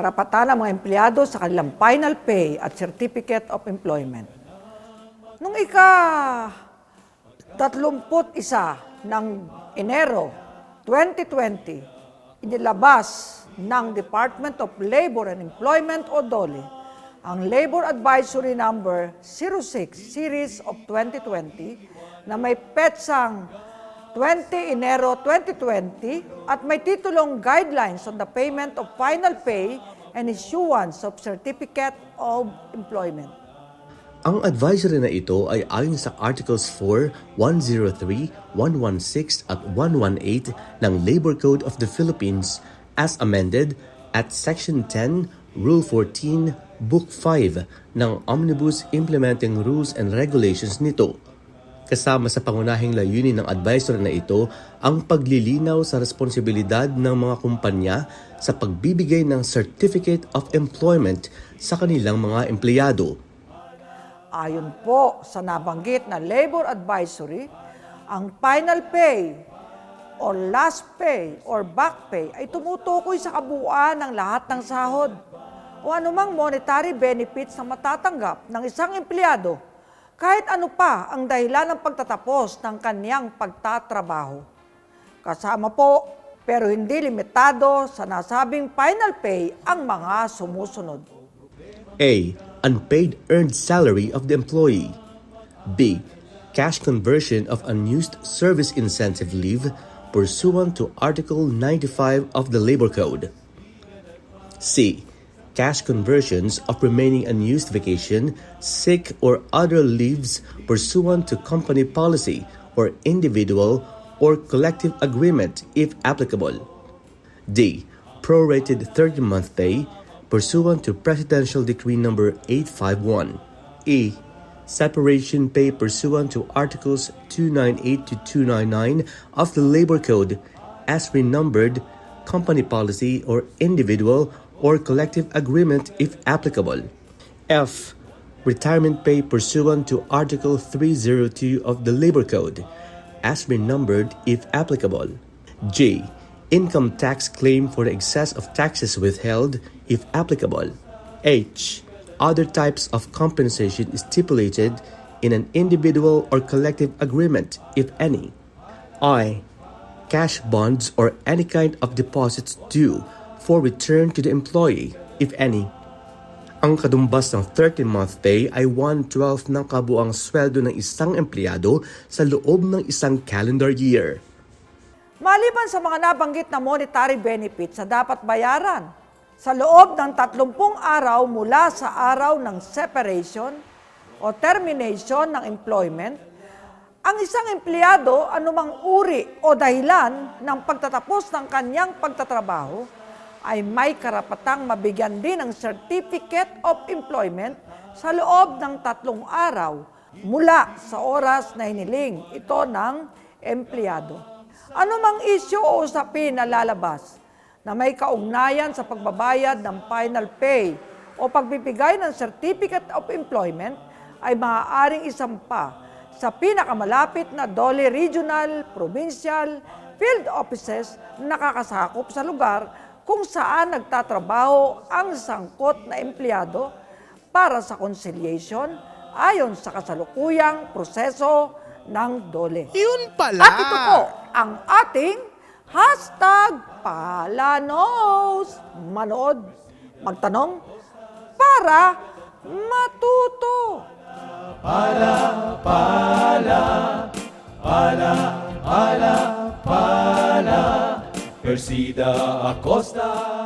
karapatan ng mga empleyado sa kanilang final pay at certificate of employment. Noong ika-31 ng Enero 2020, inilabas ng Department of Labor and Employment o DOLE ang Labor Advisory Number 06 Series of 2020 na may petsang 20 Enero 2020 at may titulong Guidelines on the Payment of Final Pay and Issuance of Certificate of Employment. Ang advisory na ito ay ayon sa Articles 4, 103, 116 at 118 ng Labor Code of the Philippines as amended at Section 10, Rule 14, Book 5 ng Omnibus Implementing Rules and Regulations nito. Kasama sa pangunahing layunin ng advisory na ito ang paglilinaw sa responsibilidad ng mga kumpanya sa pagbibigay ng Certificate of Employment sa kanilang mga empleyado. Ayon po sa nabanggit na Labor Advisory, ang final pay or last pay or back pay ay tumutukoy sa kabuuan ng lahat ng sahod o anumang monetary benefits na matatanggap ng isang empleyado kahit ano pa ang dahilan ng pagtatapos ng kanyang pagtatrabaho. Kasama po pero hindi limitado sa nasabing final pay ang mga sumusunod. A. Unpaid earned salary of the employee. B. Cash conversion of unused service incentive leave pursuant to Article 95 of the Labor Code. C. Cash conversions of remaining unused vacation, sick, or other leaves pursuant to company policy or individual or collective agreement if applicable. D. Prorated 30-month pay pursuant to Presidential Decree No. 851. E. Separation pay pursuant to Articles 298 to 299 of the Labor Code as renumbered, company policy or individual or collective agreement if applicable. F. Retirement pay pursuant to Article 302 of the Labor Code as renumbered if applicable. G. Income tax claim for the excess of taxes withheld if applicable. H. Other types of compensation stipulated in an individual or collective agreement, if any. I. Cash bonds or any kind of deposits due for return to the employee, if any. Ang kadumbas ng 30-month pay ay 1/12 ng kabuang sweldo ng isang empleyado sa loob ng isang calendar year. Maliban sa mga nabanggit na monetary benefits na dapat bayaran, sa loob ng 30 araw mula sa araw ng separation o termination ng employment, ang isang empleyado anumang uri o dahilan ng pagtatapos ng kanyang pagtatrabaho ay may karapatang mabigyan din ng Certificate of Employment sa loob ng 3 araw mula sa oras na hiniling ito ng empleyado. Anumang issue o usapin na lalabas na may kaugnayan sa pagbabayad ng final pay o pagbibigay ng Certificate of Employment ay maaaring isampa sa pinakamalapit na DOLE Regional, Provincial, Field Offices na nakakasakop sa lugar kung saan nagtatrabaho ang sangkot na empleyado para sa conciliation ayon sa kasalukuyang proseso ng DOLE. Yun pala! At ito po ang ating #Palanos. Manood, magtanong, para matuto. Persida Acosta.